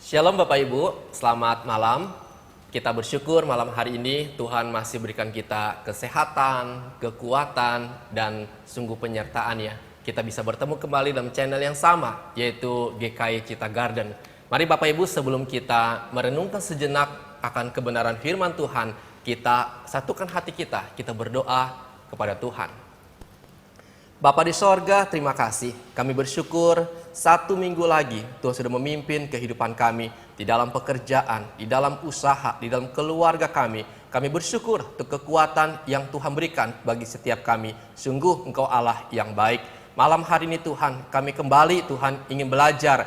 Shalom Bapak Ibu, selamat malam. Kita bersyukur malam hari ini Tuhan masih berikan kita kesehatan, kekuatan, dan sungguh penyertaan ya. Kita bisa bertemu kembali dalam channel yang sama, yaitu GKI Cita Garden. Mari Bapak Ibu, sebelum kita merenungkan sejenak akan kebenaran firman Tuhan, kita satukan hati kita berdoa kepada Tuhan. Bapa di sorga, terima kasih. Kami bersyukur 1 minggu lagi Tuhan sudah memimpin kehidupan kami di dalam pekerjaan, di dalam usaha, di dalam keluarga kami. Kami bersyukur untuk kekuatan yang Tuhan berikan bagi setiap kami. Sungguh Engkau Allah yang baik. Malam hari ini Tuhan, kami kembali Tuhan ingin belajar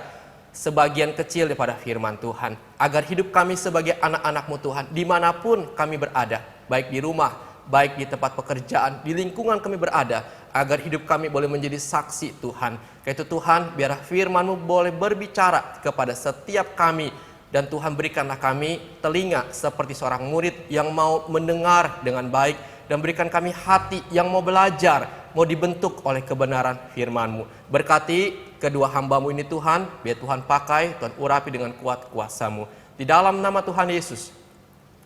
sebagian kecil daripada firman Tuhan. Agar hidup kami sebagai anak-anak-Mu Tuhan, dimanapun kami berada, baik di rumah, baik di tempat pekerjaan, di lingkungan kami berada, agar hidup kami boleh menjadi saksi Tuhan. Karena itu Tuhan, biar firman-Mu boleh berbicara kepada setiap kami. Dan Tuhan berikanlah kami telinga seperti seorang murid yang mau mendengar dengan baik. Dan berikan kami hati yang mau belajar, mau dibentuk oleh kebenaran firman-Mu. Berkati kedua hamba-Mu ini Tuhan, biar Tuhan pakai, Tuhan urapi dengan kuat kuasa-Mu. Di dalam nama Tuhan Yesus,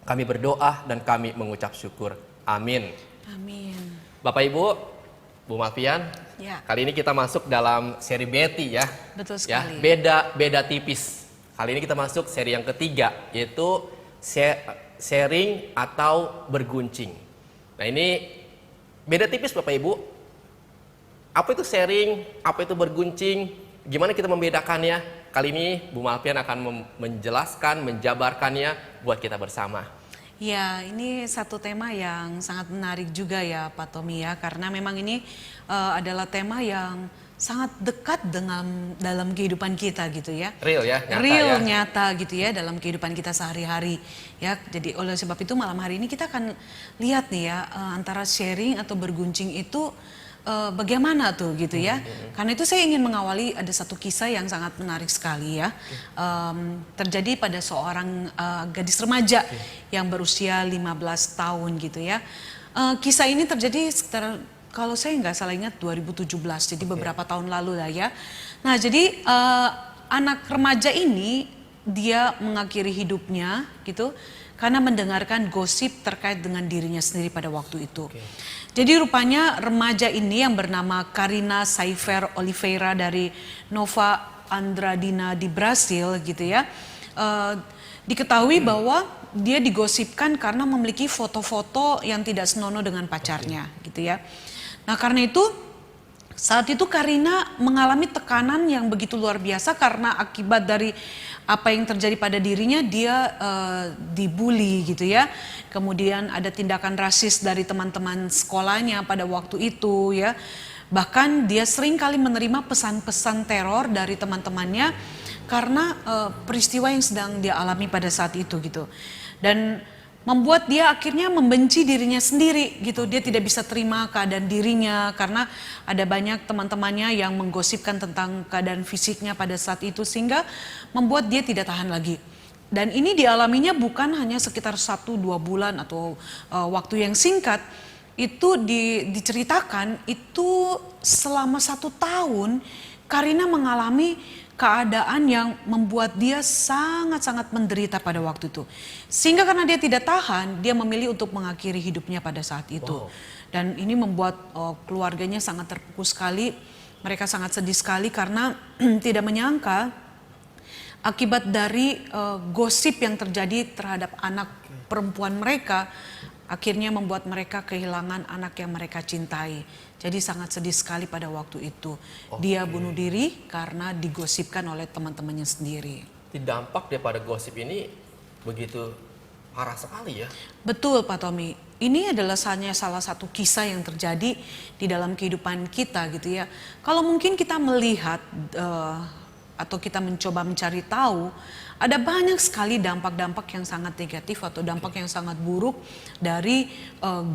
kami berdoa dan kami mengucap syukur. Amin. Amin. Bapak Ibu, Bu Malvian, Ya. kali ini kita masuk dalam seri Betty ya. Betul Ya, sekali. beda tipis. Kali ini kita masuk seri yang ketiga, yaitu sharing atau berguncing. Nah ini beda tipis Bapak Ibu. Apa itu sharing, apa itu berguncing, gimana kita membedakannya? Kali ini Bu Malvian akan menjelaskan, menjabarkannya buat kita bersama. Ya, ini satu tema yang sangat menarik juga ya Pak Tommy ya, karena memang ini adalah tema yang sangat dekat dengan dalam kehidupan kita gitu ya. Real ya, nyata Real, ya. nyata gitu ya dalam kehidupan kita sehari-hari ya. Jadi oleh sebab itu malam hari ini kita akan lihat nih ya antara sharing atau berguncing itu bagaimana tuh gitu ya. Karena itu saya ingin mengawali ada satu kisah yang sangat menarik sekali ya. Terjadi pada seorang gadis remaja yang berusia 15 tahun gitu ya. Kisah ini terjadi sekitar kalau saya nggak salah ingat 2017, jadi beberapa tahun lalu lah ya. Nah jadi anak remaja ini dia mengakhiri hidupnya gitu karena mendengarkan gosip terkait dengan dirinya sendiri pada waktu itu. Jadi rupanya remaja ini yang bernama Karina Saifer Oliveira dari Nova Andradina di Brasil gitu ya. Diketahui bahwa dia digosipkan karena memiliki foto-foto yang tidak senonoh dengan pacarnya gitu ya. Nah karena itu saat itu Karina mengalami tekanan yang begitu luar biasa karena akibat dari apa yang terjadi pada dirinya, dia dibully gitu ya. Kemudian ada tindakan rasis dari teman-teman sekolahnya pada waktu itu ya. Bahkan dia sering kali menerima pesan-pesan teror dari teman-temannya karena peristiwa yang sedang dia alami pada saat itu gitu. Dan membuat dia akhirnya membenci dirinya sendiri gitu. Dia tidak bisa terima keadaan dirinya karena ada banyak teman-temannya yang menggosipkan tentang keadaan fisiknya pada saat itu sehingga membuat dia tidak tahan lagi. Dan ini dialaminya bukan hanya sekitar 1-2 bulan atau waktu yang singkat. Itu diceritakan itu selama 1 tahun Karina mengalami keadaan yang membuat dia sangat-sangat menderita pada waktu itu. Sehingga karena dia tidak tahan, dia memilih untuk mengakhiri hidupnya pada saat itu. Wow. Dan ini membuat keluarganya sangat terpukul sekali. Mereka sangat sedih sekali karena tidak menyangka akibat dari gosip yang terjadi terhadap anak perempuan mereka, akhirnya membuat mereka kehilangan anak yang mereka cintai. Jadi sangat sedih sekali pada waktu itu. Dia bunuh diri karena digosipkan oleh teman-temannya sendiri. Dampak daripada gosip ini begitu parah sekali ya. Betul Pak Tommy. Ini adalah hanya salah satu kisah yang terjadi di dalam kehidupan kita gitu ya. Kalau mungkin kita melihat atau kita mencoba mencari tahu, ada banyak sekali dampak-dampak yang sangat negatif atau dampak yang sangat buruk dari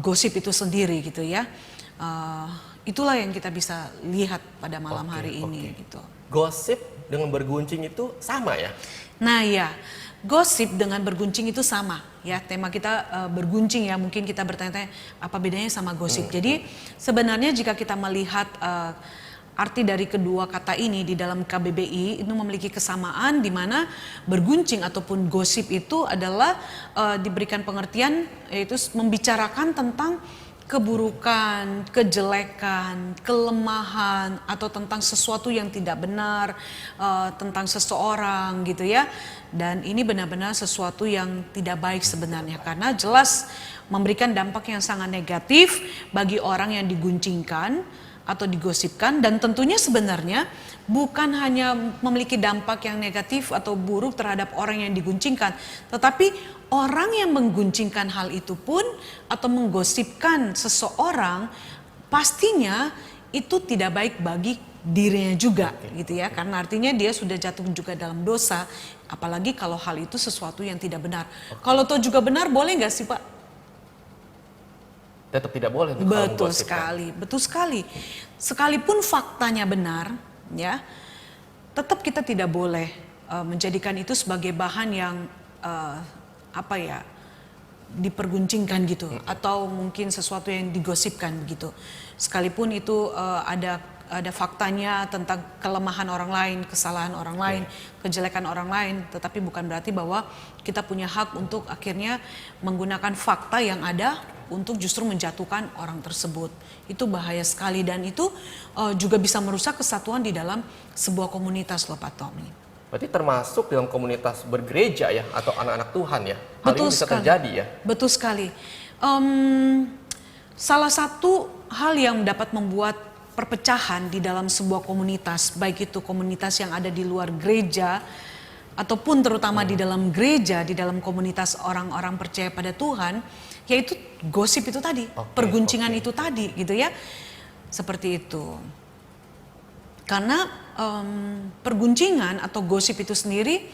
gosip itu sendiri gitu ya. Itulah yang kita bisa lihat pada malam hari ini gitu. Gosip dengan berguncing itu sama ya? Nah ya, gosip dengan berguncing itu sama ya. Tema kita berguncing ya, mungkin kita bertanya-tanya apa bedanya sama gosip. Jadi sebenarnya jika kita melihat arti dari kedua kata ini di dalam KBBI itu memiliki kesamaan, di mana berguncing ataupun gosip itu adalah diberikan pengertian yaitu membicarakan tentang keburukan, kejelekan, kelemahan, atau tentang sesuatu yang tidak benar, tentang seseorang gitu ya. Dan ini benar-benar sesuatu yang tidak baik sebenarnya, karena jelas memberikan dampak yang sangat negatif bagi orang yang diguncingkan atau digosipkan, dan tentunya sebenarnya bukan hanya memiliki dampak yang negatif atau buruk terhadap orang yang diguncingkan, tetapi orang yang mengguncingkan hal itu pun atau menggosipkan seseorang pastinya itu tidak baik bagi dirinya juga gitu ya, karena artinya dia sudah jatuh juga dalam dosa, apalagi kalau hal itu sesuatu yang tidak benar. Kalau toh juga benar, boleh nggak sih Pak? Tetap tidak boleh untuk Betul menggosipkan. sekali, betul sekali. Sekalipun faktanya benar, ya, tetap kita tidak boleh menjadikan itu sebagai bahan yang diperguncingkan gitu, atau mungkin sesuatu yang digosipkan begitu. Sekalipun itu ada faktanya tentang kelemahan orang lain, kesalahan orang lain, kejelekan orang lain, tetapi bukan berarti bahwa kita punya hak untuk akhirnya menggunakan fakta yang ada untuk justru menjatuhkan orang tersebut. Itu bahaya sekali, dan itu juga bisa merusak kesatuan di dalam sebuah komunitas loh Pak Tommy. Berarti termasuk dalam komunitas bergereja ya, atau anak-anak Tuhan ya. Hal Betul ini bisa sekali. terjadi ya. Betul sekali. Salah satu hal yang dapat membuat perpecahan di dalam sebuah komunitas, baik itu komunitas yang ada di luar gereja ataupun terutama di dalam gereja, di dalam komunitas orang-orang percaya pada Tuhan, yaitu gosip itu tadi, perguncingan itu tadi gitu ya. Seperti itu. Karena perguncingan atau gosip itu sendiri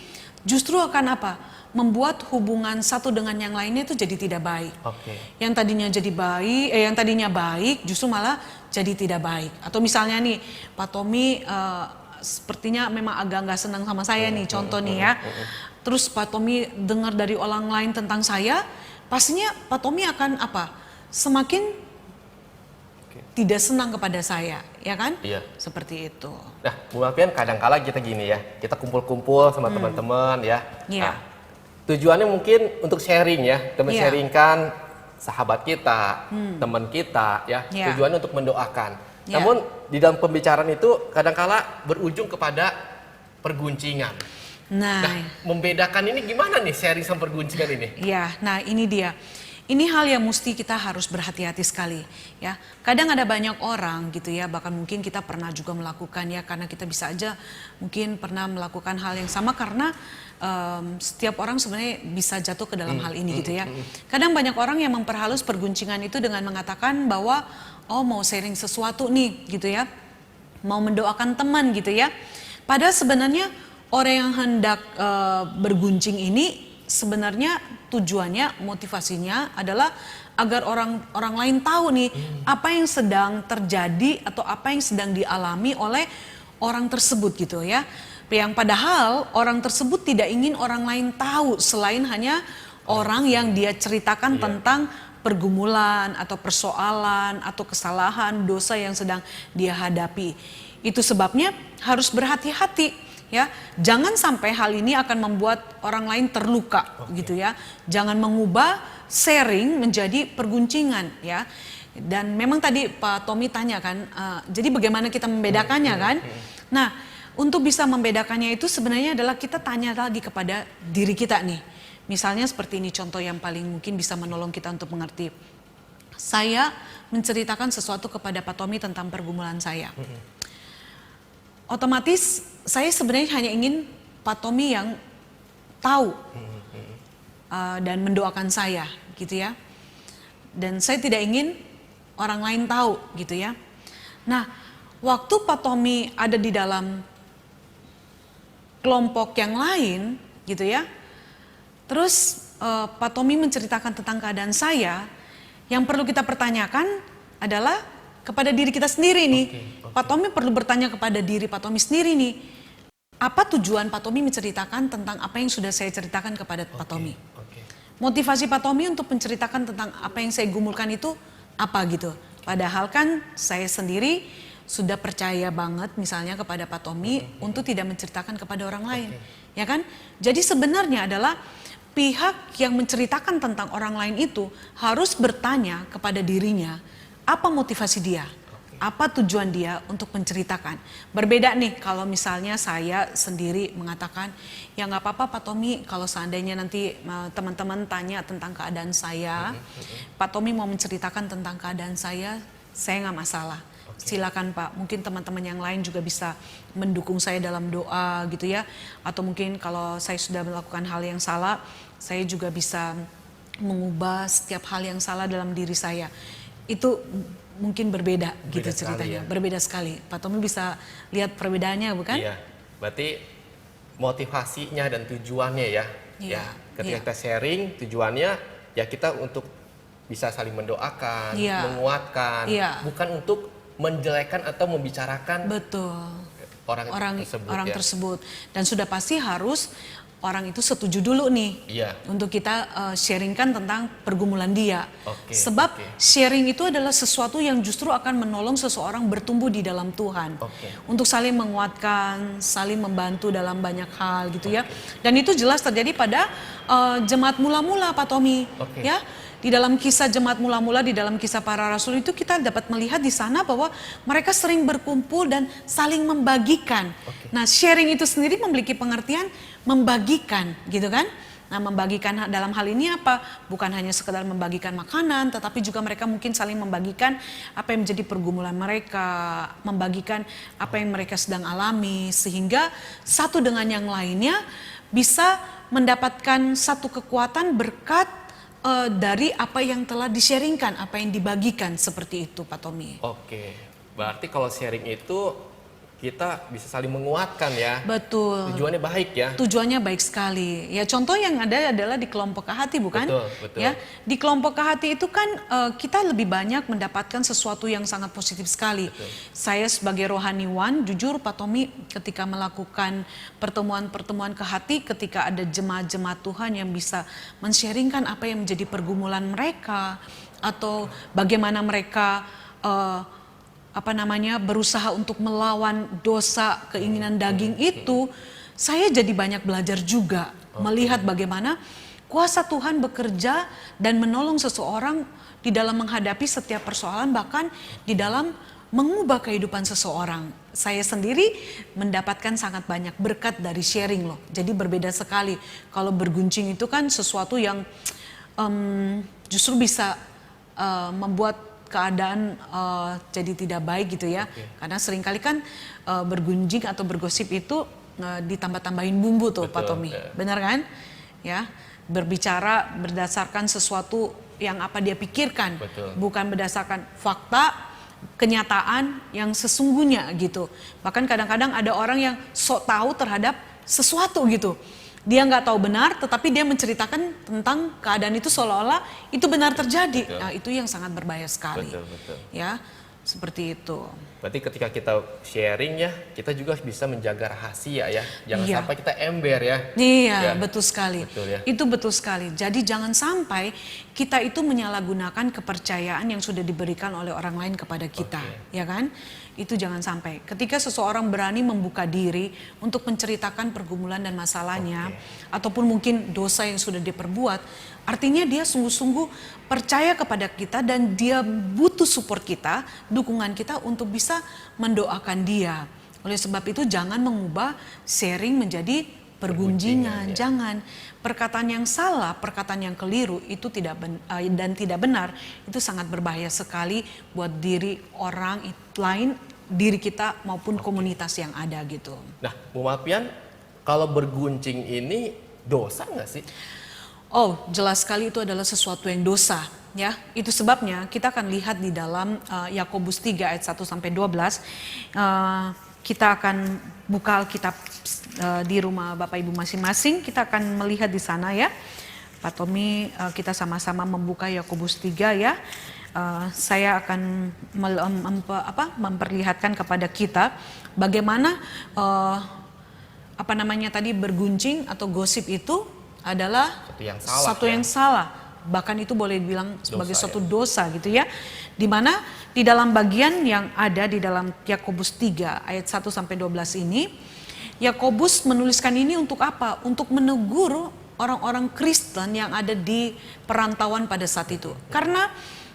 justru akan apa? Membuat hubungan satu dengan yang lainnya itu jadi tidak baik. Yang tadinya baik justru malah jadi tidak baik. Atau misalnya nih, Pak Tommy sepertinya memang agak nggak senang sama saya nih, contoh nih ya. Terus Pak Tommy dengar dari orang lain tentang saya, pastinya Pak Tommy akan apa? Semakin tidak senang kepada saya, ya kan? Iya. Seperti itu. Nah, Bu Malvian, kadang-kala kita gini ya, kita kumpul-kumpul sama teman-teman ya. Iya. Nah, tujuannya mungkin untuk sharing ya, Iya. sharingkan sahabat kita, teman kita ya. Iya. Tujuannya untuk mendoakan. Iya. Namun di dalam pembicaraan itu kadang-kala berujung kepada perguncingan. Nah, Membedakan ini gimana nih, sharing sama perguncingan ini? ya, nah ini dia. Ini hal yang mesti kita harus berhati-hati sekali ya. Kadang ada banyak orang gitu ya, bahkan mungkin kita pernah juga melakukan ya, karena kita bisa aja mungkin pernah melakukan hal yang sama, karena setiap orang sebenarnya bisa jatuh ke dalam hal ini gitu ya. Kadang banyak orang yang memperhalus perguncingan itu dengan mengatakan bahwa mau sharing sesuatu nih gitu ya, mau mendoakan teman gitu ya. Padahal sebenarnya orang yang hendak berguncing ini sebenarnya tujuannya, motivasinya adalah agar orang lain tahu nih apa yang sedang terjadi atau apa yang sedang dialami oleh orang tersebut gitu ya. Yang padahal orang tersebut tidak ingin orang lain tahu selain hanya orang yang dia ceritakan tentang pergumulan atau persoalan atau kesalahan, dosa yang sedang dia hadapi. Itu sebabnya harus berhati-hati. Ya, jangan sampai hal ini akan membuat orang lain terluka gitu ya. Jangan mengubah sharing menjadi perguncingan ya. Dan memang tadi Pak Tommy tanya kan, jadi bagaimana kita membedakannya kan? Nah, untuk bisa membedakannya itu sebenarnya adalah kita tanya lagi kepada diri kita nih. Misalnya seperti ini contoh yang paling mungkin bisa menolong kita untuk mengerti. Saya menceritakan sesuatu kepada Pak Tommy tentang pergumulan saya. Otomatis saya sebenarnya hanya ingin Pak Tommy yang tahu dan mendoakan saya gitu ya. Dan saya tidak ingin orang lain tahu gitu ya. Nah, waktu Pak Tommy ada di dalam kelompok yang lain gitu ya. Terus Pak Tommy menceritakan tentang keadaan saya, yang perlu kita pertanyakan adalah kepada diri kita sendiri nih. Pak Tommy perlu bertanya kepada diri Pak Tommy sendiri nih. Apa tujuan Pak Tommy menceritakan tentang apa yang sudah saya ceritakan kepada Pak Tommy? Motivasi Pak Tommy untuk menceritakan tentang apa yang saya gumulkan itu apa gitu. Padahal kan saya sendiri sudah percaya banget misalnya kepada Pak Tommy untuk tidak menceritakan kepada orang lain, ya kan? Jadi sebenarnya adalah pihak yang menceritakan tentang orang lain itu harus bertanya kepada dirinya, apa motivasi dia? Apa tujuan dia untuk menceritakan? Berbeda nih kalau misalnya saya sendiri mengatakan, ya nggak apa-apa Pak Tommy, kalau seandainya nanti teman-teman tanya tentang keadaan saya, Pak Tommy mau menceritakan tentang keadaan saya nggak masalah. Silakan Pak, mungkin teman-teman yang lain juga bisa mendukung saya dalam doa gitu ya. Atau mungkin kalau saya sudah melakukan hal yang salah, saya juga bisa mengubah setiap hal yang salah dalam diri saya. Itu mungkin berbeda gitu ceritanya, ya. Berbeda sekali. Pak Tommy bisa lihat perbedaannya bukan? Iya, berarti motivasinya dan tujuannya ya. Iya, ya ketika kita sharing, tujuannya ya kita untuk bisa saling mendoakan, menguatkan, bukan untuk menjelekan atau membicarakan orang tersebut. Dan sudah pasti harus orang itu setuju dulu nih untuk kita sharingkan tentang pergumulan dia. Sebab sharing itu adalah sesuatu yang justru akan menolong seseorang bertumbuh di dalam Tuhan. Untuk saling menguatkan, saling membantu dalam banyak hal gitu ya. Dan itu jelas terjadi pada jemaat mula-mula Pak Tommy. Ya. Di dalam kisah jemaat mula-mula, di dalam kisah para rasul itu kita dapat melihat di sana bahwa mereka sering berkumpul dan saling membagikan. Nah, sharing itu sendiri memiliki pengertian membagikan, gitu kan? Nah, membagikan dalam hal ini apa? Bukan hanya sekedar membagikan makanan, tetapi juga mereka mungkin saling membagikan apa yang menjadi pergumulan mereka, membagikan apa yang mereka sedang alami, sehingga satu dengan yang lainnya bisa mendapatkan satu kekuatan berkat dari apa yang telah di-sharingkan, apa yang dibagikan, seperti itu Pak Tommy. Berarti kalau sharing itu kita bisa saling menguatkan ya. Betul. Tujuannya baik ya. Tujuannya baik sekali. Ya contoh yang ada adalah di kelompok KHT bukan? Betul. Ya, di kelompok KHT itu kan kita lebih banyak mendapatkan sesuatu yang sangat positif sekali. Saya sebagai rohaniwan, jujur Pak Tommy ketika melakukan pertemuan-pertemuan KHT, ketika ada jemaat-jemaat Tuhan yang bisa men-sharingkan apa yang menjadi pergumulan mereka atau bagaimana mereka berusaha untuk melawan dosa keinginan daging itu, saya jadi banyak belajar juga melihat bagaimana kuasa Tuhan bekerja dan menolong seseorang di dalam menghadapi setiap persoalan, bahkan di dalam mengubah kehidupan seseorang. Saya sendiri mendapatkan sangat banyak berkat dari sharing loh. Jadi berbeda sekali. Kalau berguncing itu kan sesuatu yang justru bisa membuat keadaan jadi tidak baik gitu ya. Karena seringkali kan bergunjing atau bergosip itu ditambah-tambahin bumbu tuh Pak Tommy. Benar kan? Ya, berbicara berdasarkan sesuatu yang apa dia pikirkan, bukan berdasarkan fakta, kenyataan yang sesungguhnya gitu. Bahkan kadang-kadang ada orang yang sok tahu terhadap sesuatu gitu. Dia nggak tahu benar, tetapi dia menceritakan tentang keadaan itu seolah-olah itu benar terjadi. Nah, itu yang sangat berbahaya sekali. Ya, seperti itu. Berarti ketika kita sharing ya, kita juga bisa menjaga rahasia ya. Jangan sampai kita ember ya. Iya, betul sekali. Itu betul sekali. Jadi jangan sampai kita itu menyalahgunakan kepercayaan yang sudah diberikan oleh orang lain kepada kita, ya kan? Itu jangan sampai. Ketika seseorang berani membuka diri untuk menceritakan pergumulan dan masalahnya, ataupun mungkin dosa yang sudah diperbuat, artinya dia sungguh-sungguh percaya kepada kita dan dia butuh support kita, dukungan kita untuk bisa mendoakan dia. Oleh sebab itu jangan mengubah sharing menjadi pergunjingan. Jangan. Perkataan yang salah, perkataan yang keliru itu tidak benar, itu sangat berbahaya sekali buat diri orang lain, diri kita maupun komunitas yang ada gitu. Nah, Bu Mapian, kalau berguncing ini dosa nggak sih? Oh, jelas sekali itu adalah sesuatu yang dosa. Ya, itu sebabnya kita akan lihat di dalam Yakobus 3 ayat 1 sampai 12. Kita akan buka Alkitab di rumah Bapak Ibu masing-masing. Kita akan melihat di sana ya. Pak Tommy, kita sama-sama membuka Yakobus 3 ya. Saya akan memperlihatkan kepada kita bagaimana berguncing atau gosip itu adalah satu yang salah. bahkan itu boleh dibilang sebagai Dosa, suatu dosa gitu ya. Dimana di dalam bagian yang ada di dalam Yakobus 3 ayat 1 sampai 12 ini, Yakobus menuliskan ini untuk apa? Untuk menegur orang-orang Kristen yang ada di perantauan pada saat itu. Karena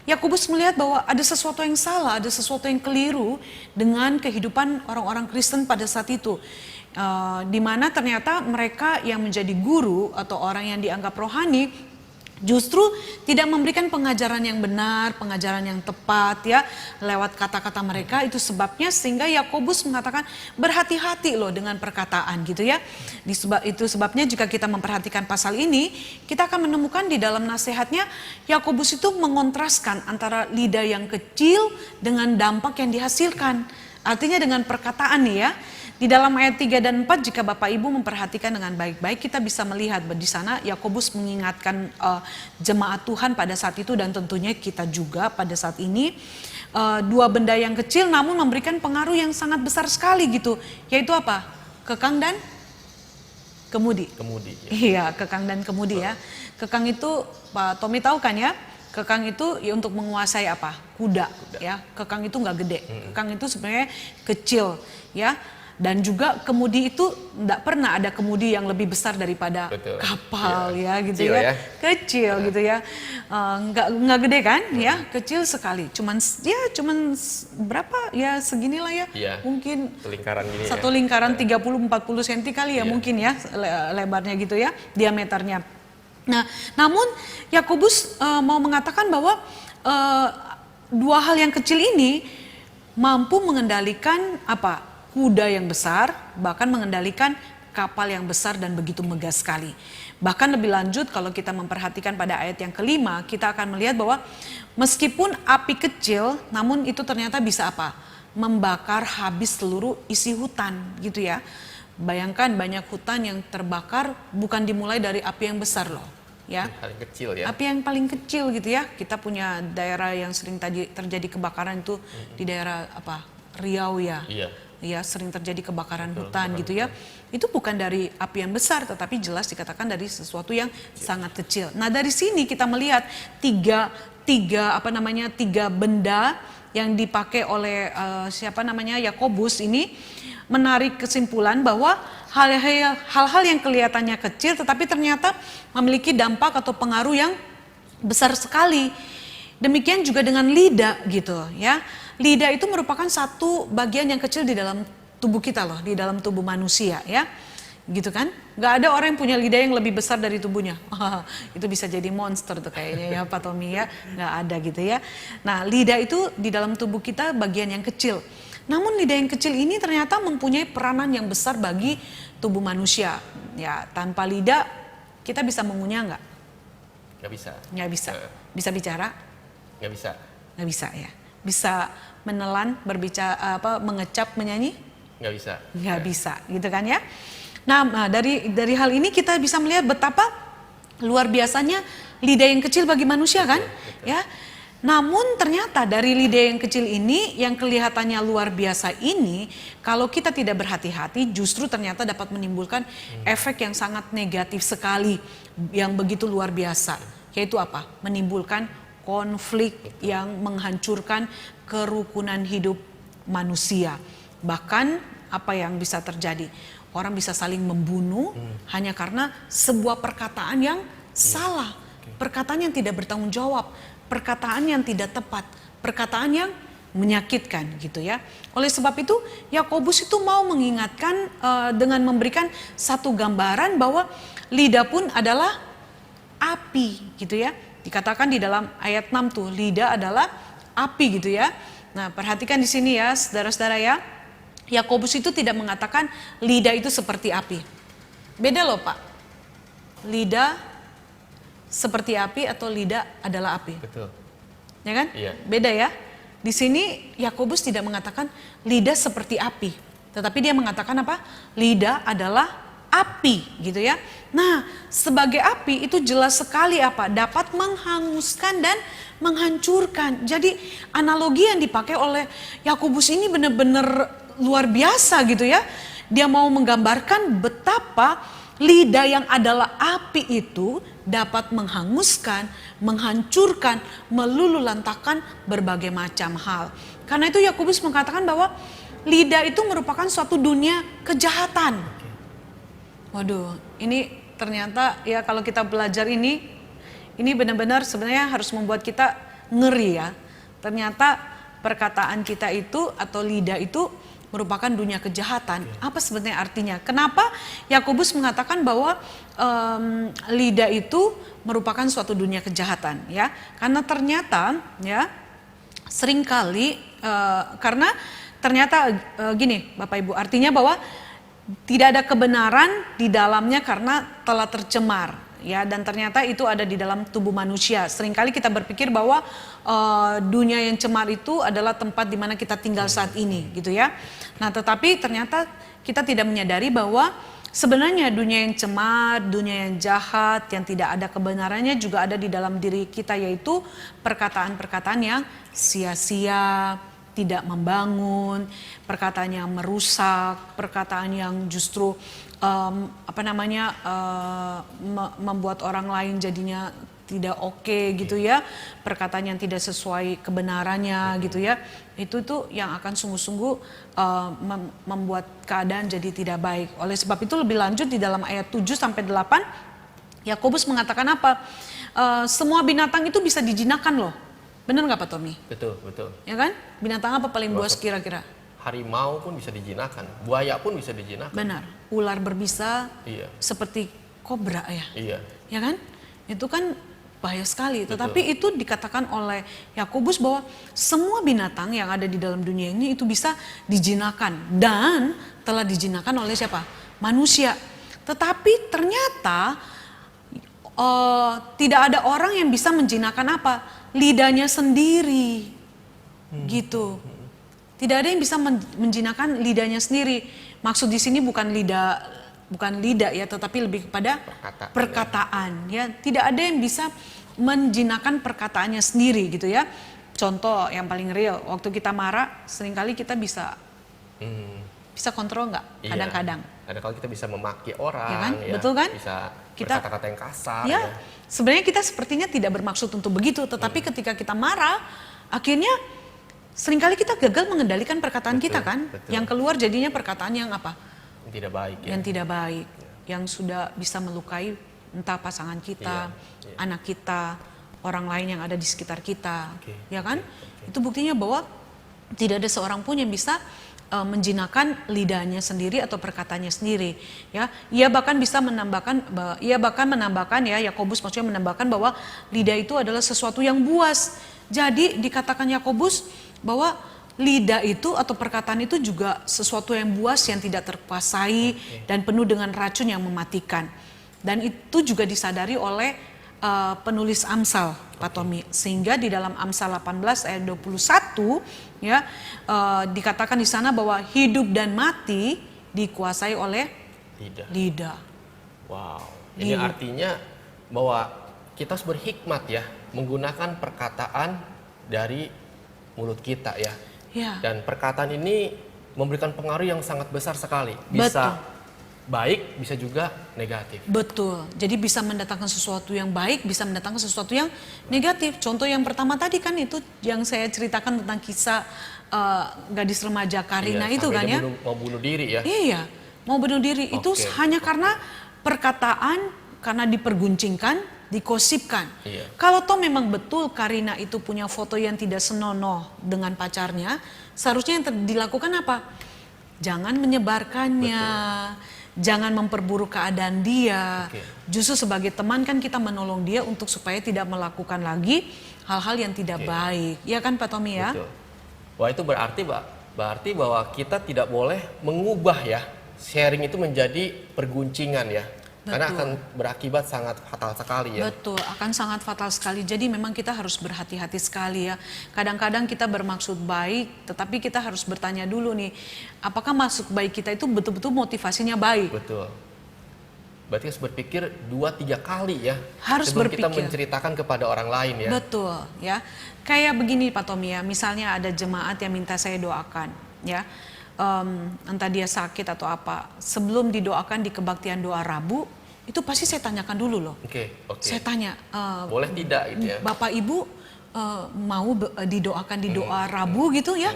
Yakobus melihat bahwa ada sesuatu yang salah, ada sesuatu yang keliru dengan kehidupan orang-orang Kristen pada saat itu. Di mana ternyata mereka yang menjadi guru atau orang yang dianggap rohani justru tidak memberikan pengajaran yang benar, pengajaran yang tepat ya lewat kata-kata mereka. Itu sebabnya sehingga Yakobus mengatakan berhati-hati loh dengan perkataan gitu ya. Itu sebabnya jika kita memperhatikan pasal ini, kita akan menemukan di dalam nasihatnya Yakobus itu mengontraskan antara lidah yang kecil dengan dampak yang dihasilkan. Artinya dengan perkataan nih ya. Di dalam ayat 3 dan 4 jika Bapak Ibu memperhatikan dengan baik-baik, kita bisa melihat di sana Yakobus mengingatkan jemaat Tuhan pada saat itu dan tentunya kita juga pada saat ini, dua benda yang kecil namun memberikan pengaruh yang sangat besar sekali gitu, yaitu apa? Kekang dan kemudi. Kemudi. Ya. Iya, kekang dan kemudi ya. Kekang itu Pak Tommy tahu kan ya? Kekang itu ya untuk menguasai apa? Kuda. Ya. Kekang itu nggak gede. Kekang itu sebenarnya kecil ya. Dan juga kemudi itu enggak pernah ada kemudi yang lebih besar daripada kapal ya gitu kecil ya. Kecil gitu ya. Enggak gede kan ya, kecil sekali. Cuman berapa ya seginilah ya. Mungkin lingkaran gini satu lingkaran 30-40 cm kali ya mungkin ya lebarnya gitu ya, diameternya. Nah, namun Yakobus mau mengatakan bahwa dua hal yang kecil ini mampu mengendalikan apa? Kuda yang besar, bahkan mengendalikan kapal yang besar dan begitu megah sekali. Bahkan lebih lanjut kalau kita memperhatikan pada ayat yang kelima, kita akan melihat bahwa meskipun api kecil, namun itu ternyata bisa apa? Membakar habis seluruh isi hutan gitu ya. Bayangkan banyak hutan yang terbakar bukan dimulai dari api yang besar loh. Ya, paling kecil ya. Api yang paling kecil gitu ya. Kita punya daerah yang sering terjadi kebakaran itu di daerah apa? Riau ya. Ya sering terjadi kebakaran hutan gitu ya. Itu bukan dari api yang besar tetapi jelas dikatakan dari sesuatu yang sangat kecil. Nah, dari sini kita melihat tiga benda yang dipakai oleh Yakobus ini menarik kesimpulan bahwa hal-hal yang kelihatannya kecil tetapi ternyata memiliki dampak atau pengaruh yang besar sekali. Demikian juga dengan lidah gitu ya. Lidah itu merupakan satu bagian yang kecil di dalam tubuh kita loh, di dalam tubuh manusia ya. Gitu kan? Gak ada orang yang punya lidah yang lebih besar dari tubuhnya. Itu bisa jadi monster tuh kayaknya ya Pak Tommy ya. Gak ada gitu ya. Nah, lidah itu di dalam tubuh kita bagian yang kecil. Namun lidah yang kecil ini ternyata mempunyai peranan yang besar bagi tubuh manusia. Ya, tanpa lidah kita bisa mengunyah nggak? Nggak bisa. Nggak bisa. Bisa bicara? Nggak bisa. Nggak bisa ya. Bisa menelan, berbicara, mengecap, menyanyi? Nggak bisa. Nggak bisa, gitu kan ya. Nah, dari hal ini kita bisa melihat betapa luar biasanya lidah yang kecil bagi manusia kan, betul. Ya. Namun ternyata dari lidah yang kecil ini, yang kelihatannya luar biasa ini, kalau kita tidak berhati-hati, justru ternyata dapat menimbulkan efek yang sangat negatif sekali, yang begitu luar biasa. Yaitu apa? Menimbulkan konflik yang menghancurkan kerukunan hidup manusia. Bahkan apa yang bisa terjadi? Orang bisa saling membunuh hanya karena sebuah perkataan yang salah. Perkataan yang tidak bertanggung jawab. Perkataan yang tidak tepat. Perkataan yang menyakitkan gitu ya. Oleh sebab itu Yakobus itu mau mengingatkan dengan memberikan satu gambaran bahwa lidah pun adalah api gitu ya. Dikatakan di dalam ayat 6 tuh, lidah adalah api gitu ya. Nah, perhatikan di sini ya, saudara-saudara ya. Yakobus itu tidak mengatakan lidah itu seperti api. Beda loh, Pak. Lidah seperti api atau lidah adalah api. Betul. Ya kan? Iya. Beda ya. Di sini Yakobus tidak mengatakan lidah seperti api, tetapi dia mengatakan apa? Lidah adalah api gitu ya. Nah, sebagai api itu jelas sekali apa? Dapat menghanguskan dan menghancurkan. Jadi analogi yang dipakai oleh Yakobus ini benar-benar luar biasa gitu ya. Dia mau menggambarkan betapa lidah yang adalah api itu dapat menghanguskan, menghancurkan, meluluhlantahkan berbagai macam hal. Karena itu Yakobus mengatakan bahwa lidah itu merupakan suatu dunia kejahatan. Waduh, ini ternyata ya kalau kita belajar ini benar-benar sebenarnya harus membuat kita ngeri ya. Ternyata perkataan kita itu atau lidah itu merupakan dunia kejahatan. Apa sebenarnya artinya? Kenapa Yakobus mengatakan bahwa lidah itu merupakan suatu dunia kejahatan ya? Karena ternyata ya seringkali karena ternyata gini Bapak Ibu, artinya bahwa tidak ada kebenaran di dalamnya karena telah tercemar ya, dan ternyata itu ada di dalam tubuh manusia. Seringkali kita berpikir bahwa dunia yang cemar itu adalah tempat di mana kita tinggal saat ini gitu ya. Nah, tetapi ternyata kita tidak menyadari bahwa sebenarnya dunia yang cemar, dunia yang jahat, yang tidak ada kebenarannya juga ada di dalam diri kita, yaitu perkataan-perkataan yang sia-sia, tidak membangun, perkataan yang merusak, perkataan yang justru membuat orang lain jadinya tidak oke gitu ya, perkataan yang tidak sesuai kebenarannya gitu ya, itu tuh yang akan sungguh-sungguh membuat keadaan jadi tidak baik. Oleh sebab itu lebih lanjut di dalam ayat 7 sampai 8 Yakobus mengatakan apa? Semua binatang itu bisa dijinakan loh. Benar nggak Pak Tommy? Betul, betul. Ya kan? Binatang apa paling buas kira-kira? Harimau pun bisa dijinakan, buaya pun bisa dijinakan. Benar. Ular berbisa, Iya. seperti kobra ya. Iya. Ya kan? Itu kan bahaya sekali. Betul. Tetapi itu dikatakan oleh Yakobus bahwa semua binatang yang ada di dalam dunia ini itu bisa dijinakan dan telah dijinakan oleh siapa? Manusia. Tetapi ternyata tidak ada orang yang bisa menjinakan apa? Lidahnya sendiri. Gitu. Tidak ada yang bisa menjinakkan lidahnya sendiri. Maksud di sini bukan lidah ya, tetapi lebih kepada perkataan ya. Tidak ada yang bisa menjinakkan perkataannya sendiri gitu ya. Contoh yang paling real, waktu kita marah, seringkali kita bisa kontrol nggak? Kadang-kadang. Kadang-kadang kita bisa memaki orang, ya kan? Betul kan? Bisa kita berkata-kata yang kasar. Ya, sebenarnya kita sepertinya tidak bermaksud untuk begitu, tetapi ketika kita marah, akhirnya seringkali kita gagal mengendalikan perkataan kita kan? Betul. Yang keluar jadinya perkataan yang apa? Yang tidak baik. Yang tidak baik, yang sudah bisa melukai entah pasangan kita, anak kita, orang lain yang ada di sekitar kita, ya kan? Itu buktinya bahwa tidak ada seorang pun yang bisa menjinakkan lidahnya sendiri atau perkataannya sendiri, ya. Ia bahkan menambahkan ya, Yakobus maksudnya menambahkan bahwa lidah itu adalah sesuatu yang buas. Jadi dikatakan Yakobus bahwa lidah itu atau perkataan itu juga sesuatu yang buas, yang tidak terkuasai dan penuh dengan racun yang mematikan. Dan itu juga disadari oleh penulis Amsal, Pak Tommy, sehingga di dalam Amsal 18 ayat 21 ya dikatakan di sana bahwa hidup dan mati dikuasai oleh lidah. Wow, ini artinya bahwa kita harus berhikmat ya, menggunakan perkataan dari mulut kita ya. Dan perkataan ini memberikan pengaruh yang sangat besar sekali. Bisa baik, bisa juga negatif. Betul. Jadi bisa mendatangkan sesuatu yang baik, bisa mendatangkan sesuatu yang negatif. Contoh yang pertama tadi kan itu yang saya ceritakan tentang kisah gadis remaja Karina itu kan ya. Mau bunuh diri ya. Iya, mau bunuh diri itu hanya karena perkataan, karena diperguncingkan, dikosipkan. Kalau toh memang betul Karina itu punya foto yang tidak senonoh dengan pacarnya, seharusnya yang dilakukan apa? Jangan menyebarkannya. Jangan memperburuk keadaan dia. Justru sebagai teman kan kita menolong dia untuk supaya tidak melakukan lagi hal-hal yang tidak baik. Ya kan Pak Tommy ya? Betul. Wah, itu berarti bahwa kita tidak boleh mengubah ya sharing itu menjadi perguncingan ya. Karena akan berakibat sangat fatal sekali ya. Betul, akan sangat fatal sekali. Jadi memang kita harus berhati-hati sekali ya. Kadang-kadang kita bermaksud baik, tetapi kita harus bertanya dulu nih, apakah maksud baik kita itu betul-betul motivasinya baik? Betul. Berarti harus berpikir 2-3 kali ya. Harus sebelum berpikir. kita menceritakan kepada orang lain ya. Betul ya. Kayak begini Pak Tommy ya, misalnya ada jemaat yang minta saya doakan ya. entah dia sakit atau apa, sebelum didoakan di kebaktian doa Rabu, itu pasti saya tanyakan dulu loh. Oke. Saya tanya, Boleh tidak gitu ya? Bapak Ibu mau didoakan di doa Rabu gitu ya?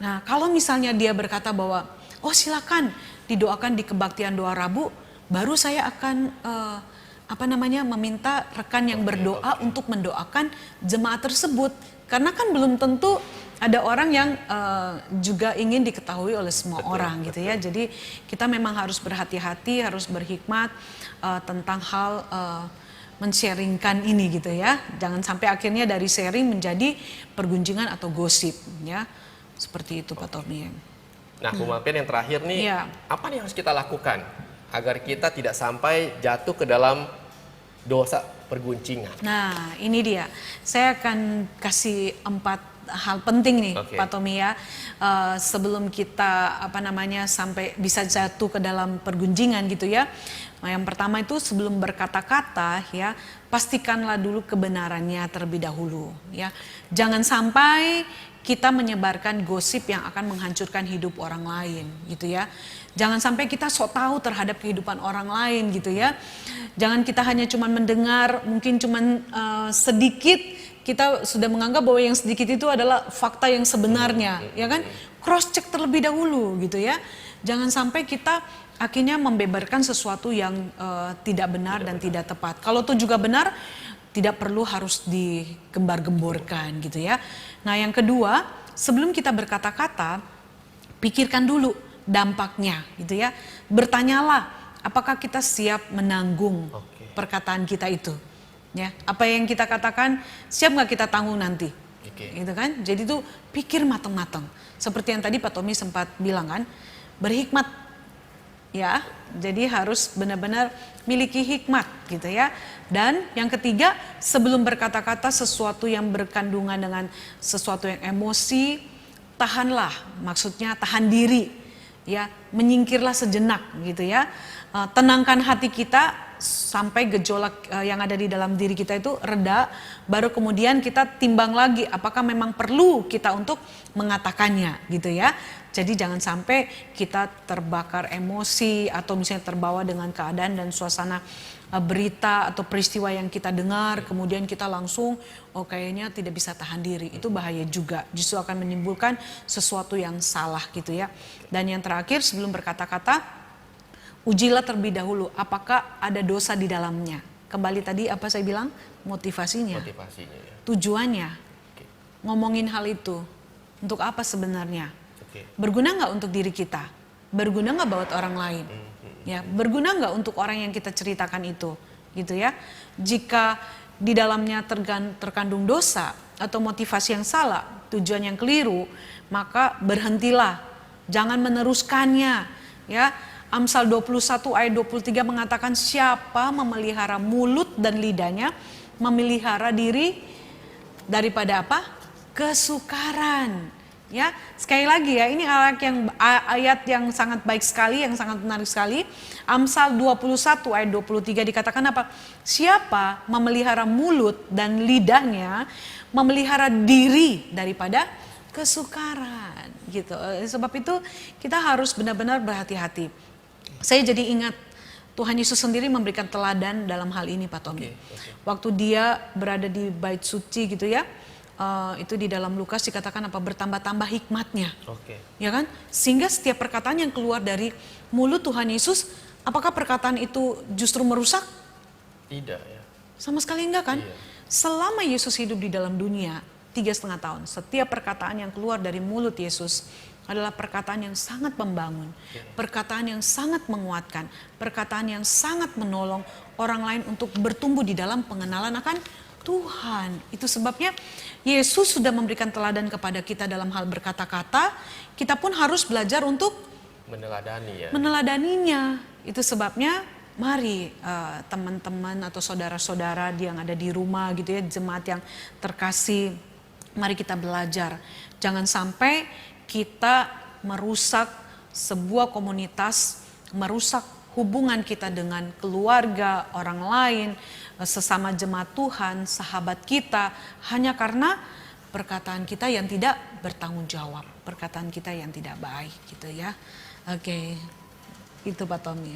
Nah, kalau misalnya dia berkata bahwa, oh silakan didoakan di kebaktian doa Rabu, baru saya akan meminta rekan yang berdoa untuk mendoakan jemaat tersebut. Karena kan belum tentu ada orang yang juga ingin diketahui oleh semua orang gitu ya. Jadi kita memang harus berhati-hati, harus berhikmat tentang hal men-sharingkan ini gitu ya. Jangan sampai akhirnya dari sharing menjadi pergunjingan atau gosip ya. Seperti itu Pak Tommy. Nah, Bu Malpian yang terakhir nih, apa nih yang harus kita lakukan agar kita tidak sampai jatuh ke dalam dosa perguncingan? Nah, ini dia. Saya akan kasih 4 hal penting nih, Pak Tommy ya. Sebelum kita sampai bisa jatuh ke dalam perguncingan gitu ya. Nah, yang pertama itu sebelum berkata-kata ya, pastikanlah dulu kebenarannya terlebih dahulu ya. Jangan sampai kita menyebarkan gosip yang akan menghancurkan hidup orang lain gitu ya. Jangan sampai kita sok tahu terhadap kehidupan orang lain gitu ya. Jangan kita hanya cuman mendengar, mungkin cuman sedikit, kita sudah menganggap bahwa yang sedikit itu adalah fakta yang sebenarnya, ya kan? Cross check terlebih dahulu gitu ya. Jangan sampai kita akhirnya membeberkan sesuatu yang tidak benar dan tidak tepat. Kalau itu juga benar, tidak perlu harus digembar-gemborkan gitu ya. Nah, yang kedua, sebelum kita berkata-kata, pikirkan dulu dampaknya gitu ya. Bertanyalah, apakah kita siap menanggung perkataan kita itu? Ya, apa yang kita katakan siap nggak kita tanggung nanti, gitu kan? Jadi itu pikir matang-matang. Seperti yang tadi Pak Tommy sempat bilang kan, berhikmat, ya. Jadi harus benar-benar miliki hikmat, gitu ya. Dan yang ketiga, sebelum berkata-kata sesuatu yang berkandungan dengan sesuatu yang emosi, tahanlah, maksudnya tahan diri, ya, menyingkirlah sejenak, gitu ya. Tenangkan hati kita sampai gejolak yang ada di dalam diri kita itu reda, baru kemudian kita timbang lagi apakah memang perlu kita untuk mengatakannya gitu ya. Jadi jangan sampai kita terbakar emosi atau misalnya terbawa dengan keadaan dan suasana berita atau peristiwa yang kita dengar, kemudian kita langsung kayaknya tidak bisa tahan diri. Itu bahaya juga, justru akan menimbulkan sesuatu yang salah gitu ya. Dan yang terakhir, sebelum berkata-kata, ujilah terlebih dahulu apakah ada dosa di dalamnya. Kembali tadi apa saya bilang? Motivasinya. Ya. Tujuannya. Ngomongin hal itu. Untuk apa sebenarnya? Berguna nggak untuk diri kita? Berguna nggak buat orang lain? Ya, berguna nggak untuk orang yang kita ceritakan itu? Gitu ya. Jika di dalamnya terkandung dosa atau motivasi yang salah, tujuan yang keliru, maka berhentilah. Jangan meneruskannya. Ya. Amsal 21 ayat 23 mengatakan siapa memelihara mulut dan lidahnya memelihara diri daripada apa? Kesukaran. Ya, sekali lagi ya, ini ayat yang sangat baik sekali, yang sangat menarik sekali. Amsal 21 ayat 23 dikatakan apa? Siapa memelihara mulut dan lidahnya memelihara diri daripada kesukaran gitu. Sebab itu kita harus benar-benar berhati-hati. Saya jadi ingat Tuhan Yesus sendiri memberikan teladan dalam hal ini Pak Tommy. Waktu dia berada di bait suci gitu ya, itu di dalam Lukas dikatakan apa? Bertambah-tambah hikmatnya, ya kan? Sehingga setiap perkataan yang keluar dari mulut Tuhan Yesus, apakah perkataan itu justru merusak? Tidak ya. Sama sekali enggak kan? Iya. Selama Yesus hidup di dalam dunia 3,5 tahun, setiap perkataan yang keluar dari mulut Yesus adalah perkataan yang sangat membangun, perkataan yang sangat menguatkan, perkataan yang sangat menolong orang lain untuk bertumbuh di dalam pengenalan akan Tuhan. Itu sebabnya Yesus sudah memberikan teladan kepada kita dalam hal berkata-kata, kita pun harus belajar untuk meneladaninya. Itu sebabnya mari teman-teman atau saudara-saudara yang ada di rumah gitu ya, jemaat yang terkasih, mari kita belajar. Jangan sampai kita merusak sebuah komunitas, merusak hubungan kita dengan keluarga, orang lain, sesama jemaat Tuhan, sahabat kita, hanya karena perkataan kita yang tidak bertanggung jawab, perkataan kita yang tidak baik gitu ya. Oke, itu Pak Tommy.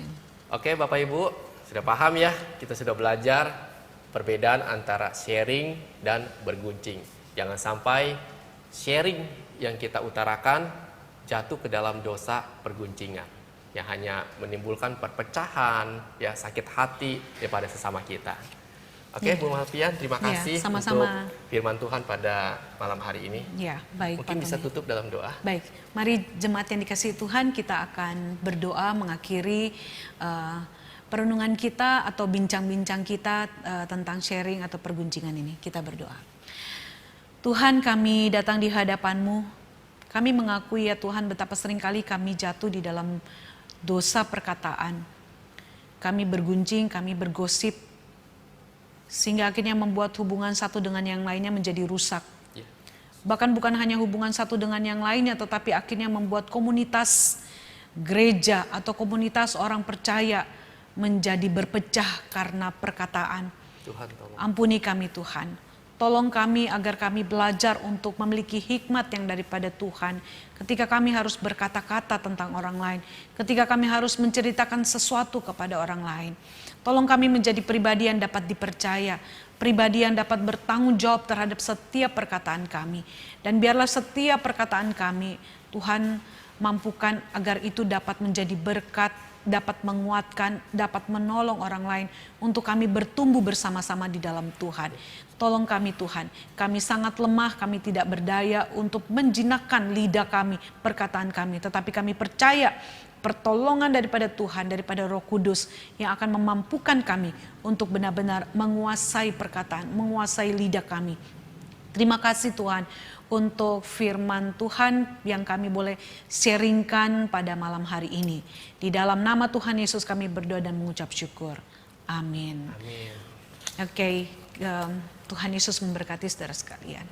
Oke Bapak Ibu, sudah paham ya, kita sudah belajar perbedaan antara sharing dan berguncing. Jangan sampai sharing yang kita utarakan jatuh ke dalam dosa perguncingan yang hanya menimbulkan perpecahan, ya sakit hati daripada sesama kita. Oke, Bu Malvian, terima kasih sama-sama. untuk firman Tuhan pada malam hari ini. Ya, baik Mungkin Pak bisa Tommy. tutup dalam doa. Baik, mari jemaat yang dikasihi Tuhan, kita akan berdoa mengakhiri perenungan kita atau bincang-bincang kita tentang sharing atau perguncingan ini. Kita berdoa. Tuhan, kami datang di hadapan-Mu. Kami mengakui ya Tuhan betapa seringkali kami jatuh di dalam dosa perkataan. Kami berguncing, kami bergosip, sehingga akhirnya membuat hubungan satu dengan yang lainnya menjadi rusak. Bahkan bukan hanya hubungan satu dengan yang lainnya, tetapi akhirnya membuat komunitas gereja atau komunitas orang percaya menjadi berpecah karena perkataan. Tuhan tolong. Ampuni kami Tuhan. Tolong kami agar kami belajar untuk memiliki hikmat yang daripada Tuhan. Ketika kami harus berkata-kata tentang orang lain. Ketika kami harus menceritakan sesuatu kepada orang lain. Tolong kami menjadi pribadi yang dapat dipercaya. Pribadi yang dapat bertanggung jawab terhadap setiap perkataan kami. Dan biarlah setiap perkataan kami, Tuhan mampukan agar itu dapat menjadi berkat, dapat menguatkan, dapat menolong orang lain untuk kami bertumbuh bersama-sama di dalam Tuhan. Tolong kami Tuhan, kami sangat lemah, kami tidak berdaya untuk menjinakkan lidah kami, perkataan kami. Tetapi kami percaya pertolongan daripada Tuhan, daripada Roh Kudus yang akan memampukan kami untuk benar-benar menguasai perkataan, menguasai lidah kami. Terima kasih Tuhan untuk firman Tuhan yang kami boleh sharingkan pada malam hari ini. Di dalam nama Tuhan Yesus kami berdoa dan mengucap syukur. Amin. Amin. Oke, Tuhan Yesus memberkati saudara sekalian.